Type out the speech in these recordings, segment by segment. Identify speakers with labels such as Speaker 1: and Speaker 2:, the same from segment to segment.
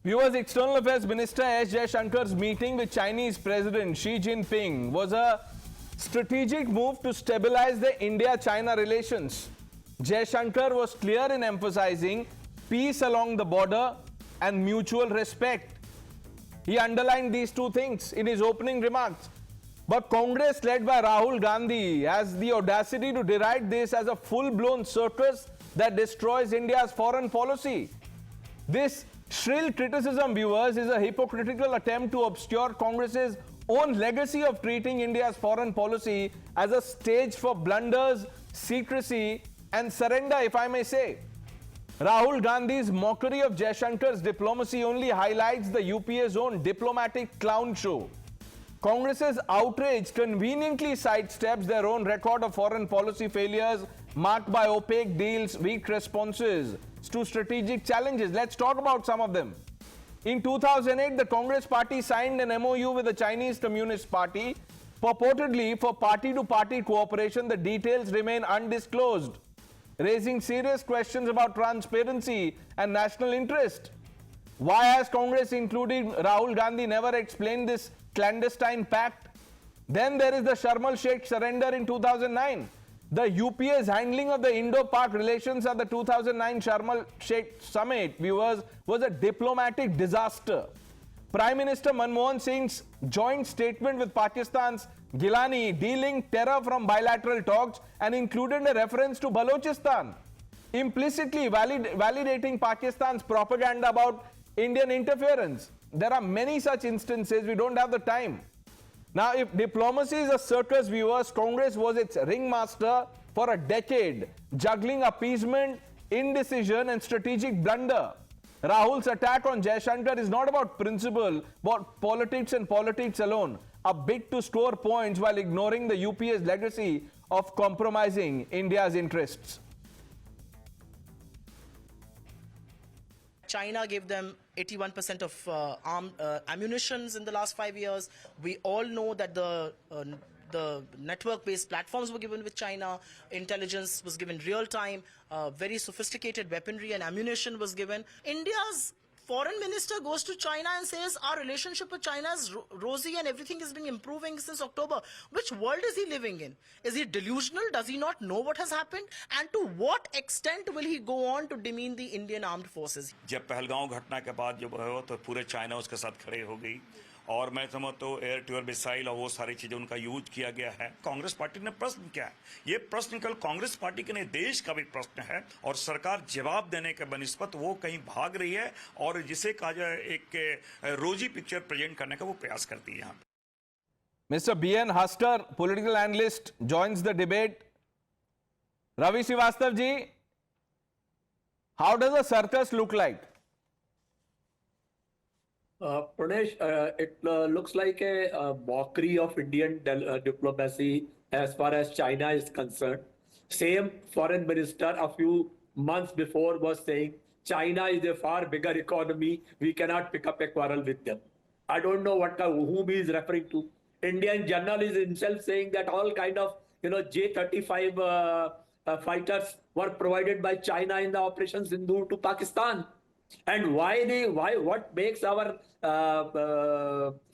Speaker 1: Viewers, External Affairs Minister Jaishankar's meeting with Chinese President Xi Jinping was a strategic move to stabilize the India-China relations. Jaishankar was clear in emphasizing peace along the border and mutual respect. He underlined these two things in his opening remarks. But Congress, led by Rahul Gandhi, has the audacity to deride this as a full-blown circus that destroys India's foreign policy. This shrill criticism, viewers, is a hypocritical attempt to obscure Congress's own legacy of treating India's foreign policy as a stage for blunders, secrecy, and surrender, if I may say. Rahul Gandhi's mockery of Jaishankar's diplomacy only highlights the UPA's own diplomatic clown show. Congress's outrage conveniently sidesteps their own record of foreign policy failures marked by opaque deals, weak responses to strategic challenges. Let's talk about some of them. In 2008, the Congress party signed an MOU with the Chinese Communist Party, purportedly for party-to-party cooperation. The details remain undisclosed, raising serious questions about transparency and national interest. Why has Congress, including Rahul Gandhi, never explained this clandestine pact? Then there is the Sharm el-Sheikh surrender in 2009. The UPA's handling of the Indo-Pak relations at the 2009 Sharm el-Sheikh summit, viewers, was a diplomatic disaster. Prime Minister Manmohan Singh's joint statement with Pakistan's Gilani dealing terror from bilateral talks and included a reference to Balochistan, implicitly validating Pakistan's propaganda about Indian interference. There are many such instances. We don't have the time. Now, if diplomacy is a circus, viewers, Congress was its ringmaster for a decade, juggling appeasement, indecision, and strategic blunder. Rahul's attack on Jaishankar is not about principle, but politics and politics alone, a bid to score points while ignoring the UPA's legacy of compromising India's interests.
Speaker 2: China gave them 81% of ammunitions in the last 5 years. We all know that the network-based platforms were given with China. Intelligence was given real time. Very sophisticated weaponry and ammunition was given. India's foreign minister goes to China and says our relationship with China is rosy and everything has been improving since October. Which world is he living in? Is he delusional? Does he not know what has happened? And to what extent will he go on to demean the Indian armed forces?
Speaker 3: जब पहलगांव घटना के बाद जब हुआ तो पूरे China उसके साथ खड़े हो गई और मैं समझता हूँ एयर टू एयर मिसाइल और वो सारी चीजें उनका यूज किया गया है। कांग्रेस पार्टी ने प्रश्न किया है, ये प्रश्न कल कांग्रेस पार्टी के नहीं देश का भी प्रश्न है और सरकार जवाब देने के बनिस्बत वो कहीं भाग रही है और जिसे कहा जाए एक रोजी पिक्चर प्रेजेंट करने का वो प्रयास करती है यहाँ पे।
Speaker 1: Mr. B.N. Huster, political analyst, joins the debate. Ravi Srivastav ji, how does a circus look like?
Speaker 4: Pranesh, it looks like a mockery of Indian diplomacy as far as China is concerned. Same foreign minister a few months before was saying China is a far bigger economy. We cannot pick up a quarrel with them. I don't know whom he is referring to. Indian journal is himself saying that all kind of J-35 fighters were provided by China in the Operation Sindoor to Pakistan. And what makes our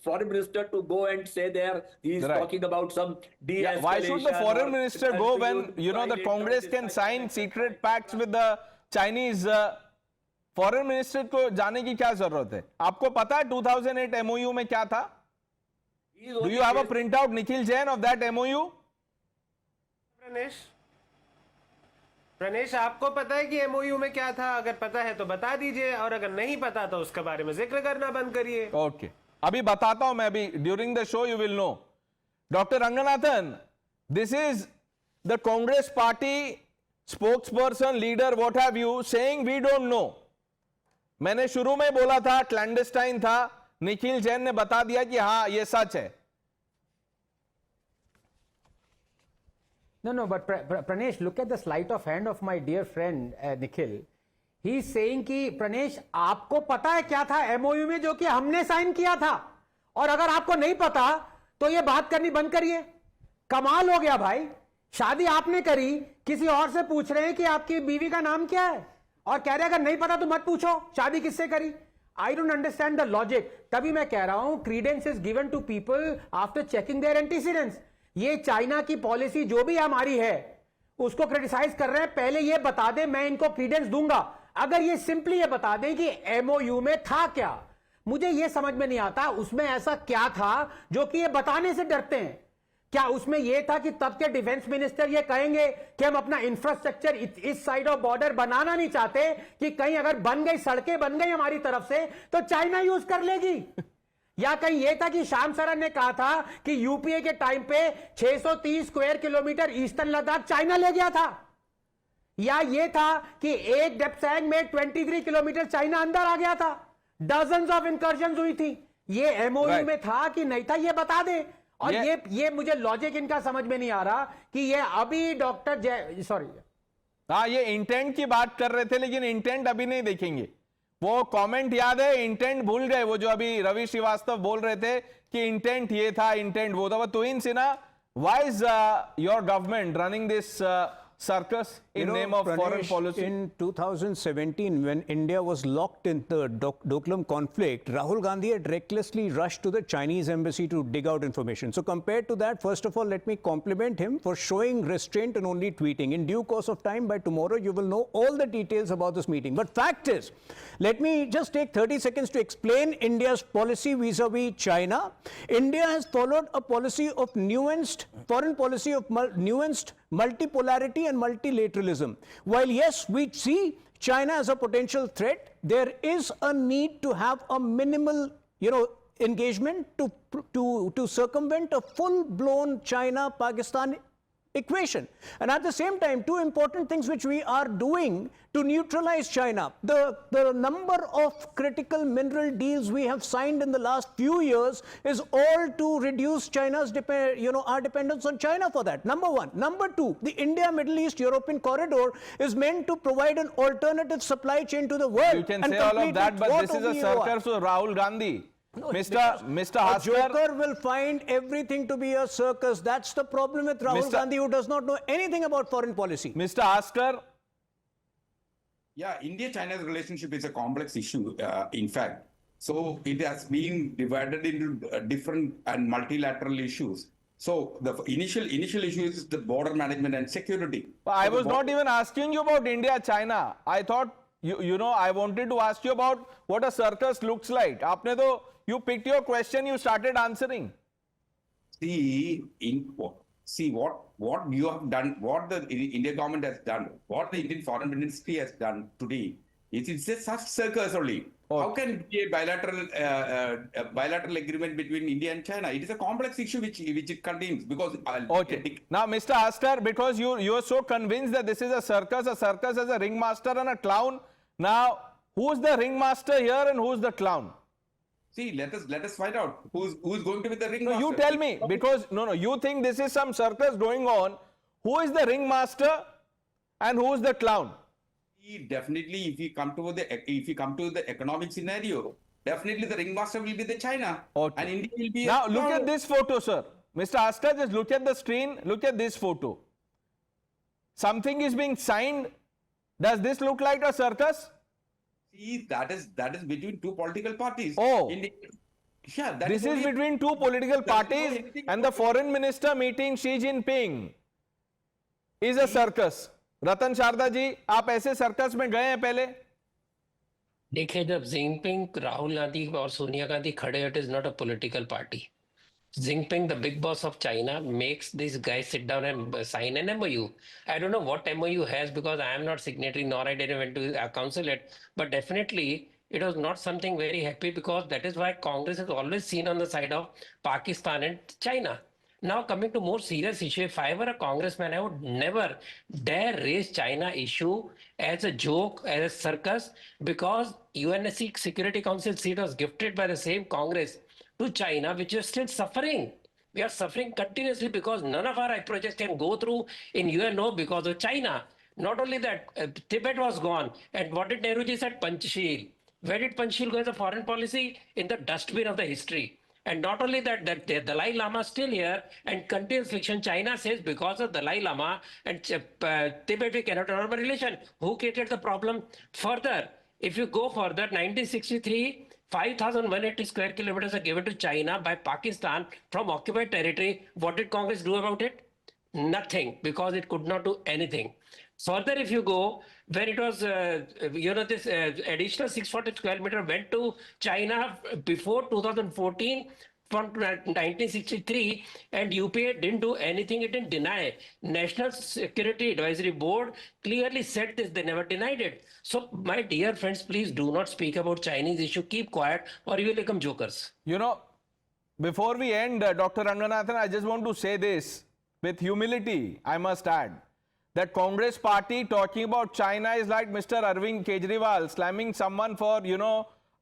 Speaker 4: foreign minister to go and say there he is talking about some de-escalation?
Speaker 1: Why should the foreign minister go when the Congress can sign secret pacts with the Chinese? Foreign minister को जाने की क्या जरूरत है? आपको पता है 2008 MOU में क्या था? Do you have a printout, Nikhil Jain, of that MOU?
Speaker 5: Pranesh, आपको पता है कि एमओयू में क्या था? अगर पता है तो बता दीजिए और अगर नहीं पता तो उसके बारे में जिक्र करना बंद करिए।
Speaker 1: ओके, अभी बताता हूं मैं भी. During the show you will know. Doctor Ranganathan, this is the Congress party spokesperson, leader, what have you, saying we don't know. मैंने शुरू में बोला था क्लैंडस्टाइन था, निखिल जैन ने बता दिया कि हाँ ये सच है.
Speaker 6: No, but Pranesh, look at the sleight of hand of my dear friend Nikhil. He is saying कि Pranesh, आपको पता है क्या था MOU में जो कि हमने साइन किया था, और अगर आपको नहीं पता तो ये बात करनी बंद करिए. कमाल हो गया भाई. शादी आपने करी, किसी और से पूछ रहे हैं कि आपकी बीवी का नाम क्या है और कह रहे अगर नहीं पता तो मत पूछो शादी किससे करी. I don't understand the logic. तभी मैं कह रहा हूं credence is given to people after checking their antecedents. ये चाइना की पॉलिसी जो भी हमारी है उसको क्रिटिसाइज कर रहे हैं, पहले ये बता दें, मैं इनको क्रीडेंस दूंगा। अगर ये सिंपली ये बता दें कि एमओयू में था क्या, मुझे ये समझ में नहीं आता उसमें ऐसा क्या था जो कि ये बताने से डरते हैं। क्या उसमें यह था कि तब के डिफेंस मिनिस्टर ये कहेंगे कि हम अपना इंफ्रास्ट्रक्चर इस साइड ऑफ बॉर्डर बनाना नहीं चाहते कि कहीं अगर बन गई, सड़कें बन गई हमारी तरफ से तो चाइना यूज कर लेगी? या कहीं यह था कि श्याम सरन ने कहा था कि यूपीए के टाइम पे 630 square kilometre eastern Ladakh China ले गया था? या यह था कि एक डेप्सैंग में 23 किलोमीटर चाइना अंदर आ गया था? डजन्स ऑफ इंकर्जन हुई थी। ये एमओयू में था कि नहीं था, ये बता दे। और ये मुझे लॉजिक इनका समझ में नहीं आ रहा कि ये अभी डॉक्टर सॉरी,
Speaker 1: हाँ, ये इंटेंट की बात कर रहे थे लेकिन इंटेंट अभी नहीं देखेंगे। वो कमेंट याद है, इंटेंट भूल गए। वो जो अभी रवि श्रीवास्तव बोल रहे थे कि इंटेंट ये था, इंटेंट वो था। तो इन Sinha, why is your government running this circus in name of foreign policy?
Speaker 7: In 2017, when India was locked in the Doklam conflict, Rahul Gandhi had recklessly rushed to the Chinese embassy to dig out information. So compared to that, first of all, let me compliment him for showing restraint and only tweeting. In due course of time, by tomorrow, you will know all the details about this meeting. But fact is, let me just take 30 seconds to explain India's policy vis-a-vis China. India has followed a policy of nuanced, foreign policy of nuanced multipolarity and multilateralism. While yes, we see China as a potential threat, there is a need to have a minimal, engagement to circumvent a full-blown China-Pakistan equation. And at the same time, two important things which we are doing to neutralize China. The number of critical mineral deals we have signed in the last few years is all to reduce China's our dependence on China for that. Number one. Number two, the India, Middle East, European corridor is meant to provide an alternative supply chain to the world.
Speaker 1: You can say all of that, but this is a circus for Rahul Gandhi.
Speaker 7: No,
Speaker 1: Mr.
Speaker 7: A joker will find everything to be a circus. That's the problem with Rahul Gandhi, who does not know anything about foreign policy.
Speaker 1: Mr. Haskar.
Speaker 8: Yeah, India-China's relationship is a complex issue, in fact. So it has been divided into different and multilateral issues. So the initial issue is the border management and security.
Speaker 1: But I was not even asking you about India-China. I thought, I wanted to ask you about what a circus looks like. You picked your question, you started answering.
Speaker 8: See what you have done, what the Indian government has done, what the Indian Foreign Ministry has done today. It's a such circus only.
Speaker 1: Oh.
Speaker 8: How can it be a bilateral agreement between India and China? It is a complex issue which it contains because.
Speaker 1: Okay. Now, Mr. Haskar, because you are so convinced that this is a circus as a ringmaster and a clown. Now, who's the ringmaster here and who's the clown?
Speaker 8: See, let us find out who's going to be the ringmaster.
Speaker 1: No, you tell me, because you think this is some circus going on. Who is the ringmaster and who is the clown?
Speaker 8: Definitely, if you come to the economic scenario, definitely the ringmaster will be the China,
Speaker 1: okay.
Speaker 8: And India will be.
Speaker 1: Now look at this photo, sir. Mr. Askar, just look at the screen. Look at this photo. Something is being signed. Does this look like a circus?
Speaker 8: See, that is between two political parties.
Speaker 1: Oh.
Speaker 8: This
Speaker 1: is between two political parties, and the foreign minister meeting Xi Jinping is a circus. रतन शारदा जी, आप ऐसे circus में गए हैं पहले?
Speaker 9: देखिए, जब Jinping, Rahul Gandhi और सोनिया गांधी खड़े, it is not a political party. Jinping, the big boss of China, makes these guys sit down and sign an MOU. I don't know what MOU has because I am not signatory, nor I didn't went to counsel it. But definitely, it was not something very happy because that is why Congress has always seen on the side of Pakistan and China. Now, coming to more serious issue, if I were a congressman, I would never dare raise China issue as a joke, as a circus, because UNSC Security Council seat was gifted by the same Congress to China, which is still suffering. We are suffering continuously because none of our projects can go through in UNO because of China. Not only that, Tibet was gone. And what did Nehruji said? Panchsheel. Where did Panchsheel go as a foreign policy? In the dustbin of the history. And not only that, the Dalai Lama is still here and continues fiction. China says because of Dalai Lama and Tibet we cannot have a relation. Who created the problem? Further, if you go further, 1963, 5,180 square kilometers are given to China by Pakistan from occupied territory. What did Congress do about it? Nothing, because it could not do anything. Further, if you go, when it was, this additional 640 square meter went to China before 2014 from 1963, and UPA didn't do anything, it didn't deny. National Security Advisory Board clearly said this, they never denied it. So, my dear friends, please do not speak about Chinese issue, keep quiet, or you will become jokers.
Speaker 1: You know, before we end, Dr. Ranganathan, I just want to say this with humility, I must add, that Congress party talking about China is like Mr. Arvind Kejriwal slamming someone for,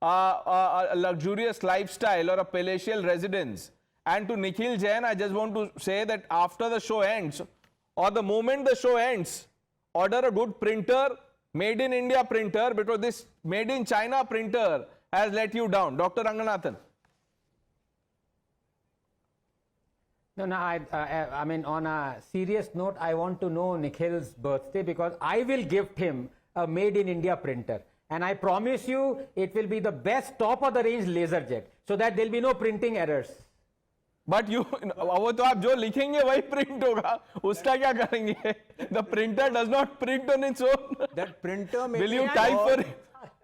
Speaker 1: a luxurious lifestyle or a palatial residence. And to Nikhil Jain, I just want to say that after the show ends, or the moment the show ends, order a good printer, made in India printer, because this made in China printer has let you down. Dr. Ranganathan.
Speaker 6: No, I mean, on a serious note, I want to know Nikhil's birthday, because I will gift him a made in India printer. And I promise you, it will be the best top of the range LaserJet, so that there will be no printing errors.
Speaker 1: But you, वो तो आप जो लिखेंगे वही print होगा, उसका क्या करेंगे? The printer does not print on its own.
Speaker 7: That printer may
Speaker 1: Will
Speaker 7: be
Speaker 1: you type for
Speaker 7: flawed.
Speaker 1: it?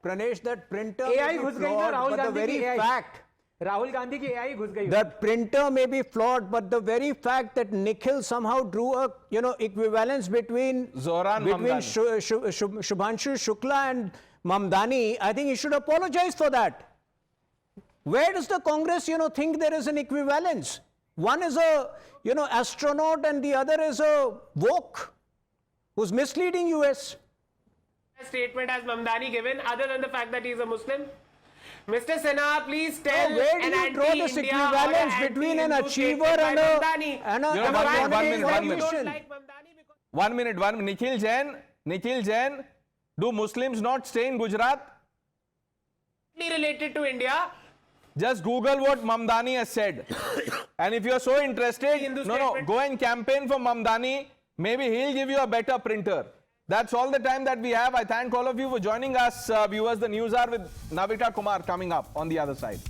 Speaker 7: Pranesh, that printer
Speaker 6: AI
Speaker 7: may be
Speaker 6: घुस गई ना
Speaker 7: flawed,
Speaker 6: Rahul
Speaker 7: but the
Speaker 6: Gandhi
Speaker 7: very
Speaker 6: की AI.
Speaker 7: fact
Speaker 6: राहुल गांधी की AI घुस गई.
Speaker 7: that printer may be flawed, but the very fact that Nikhil somehow drew a equivalence between
Speaker 1: Zohran
Speaker 7: Shubhanshu Shukla and Mamdani, I think he should apologize for that. Where does the Congress, think there is an equivalence? One is a, astronaut and the other is a woke who's misleading US.
Speaker 5: Statement has Mamdani given, other than the fact that he is a Muslim? Mr. Sinha, please tell
Speaker 7: So where do
Speaker 5: an
Speaker 7: you draw this
Speaker 5: anti-India or
Speaker 7: equivalence
Speaker 5: an
Speaker 7: between an
Speaker 5: anti-Hindu
Speaker 7: achiever
Speaker 5: statement
Speaker 7: and
Speaker 5: by
Speaker 7: a,
Speaker 5: Mamdani?
Speaker 7: and a,
Speaker 1: You know,
Speaker 7: and
Speaker 1: one
Speaker 7: a
Speaker 1: minute,
Speaker 7: communist
Speaker 1: one minute.
Speaker 5: You
Speaker 7: politician?
Speaker 5: don't like Mamdani because
Speaker 1: 1 minute, Nikhil Jain, do Muslims not stay in Gujarat?
Speaker 5: related to India.
Speaker 1: Just Google what Mamdani has said. And if you're so interested,
Speaker 5: Hindu
Speaker 1: no,
Speaker 5: statement.
Speaker 1: go and campaign for Mamdani. Maybe he'll give you a better printer. That's all the time that we have. I thank all of you for joining us. Viewers, the news hour with Navita Kumar coming up on the other side.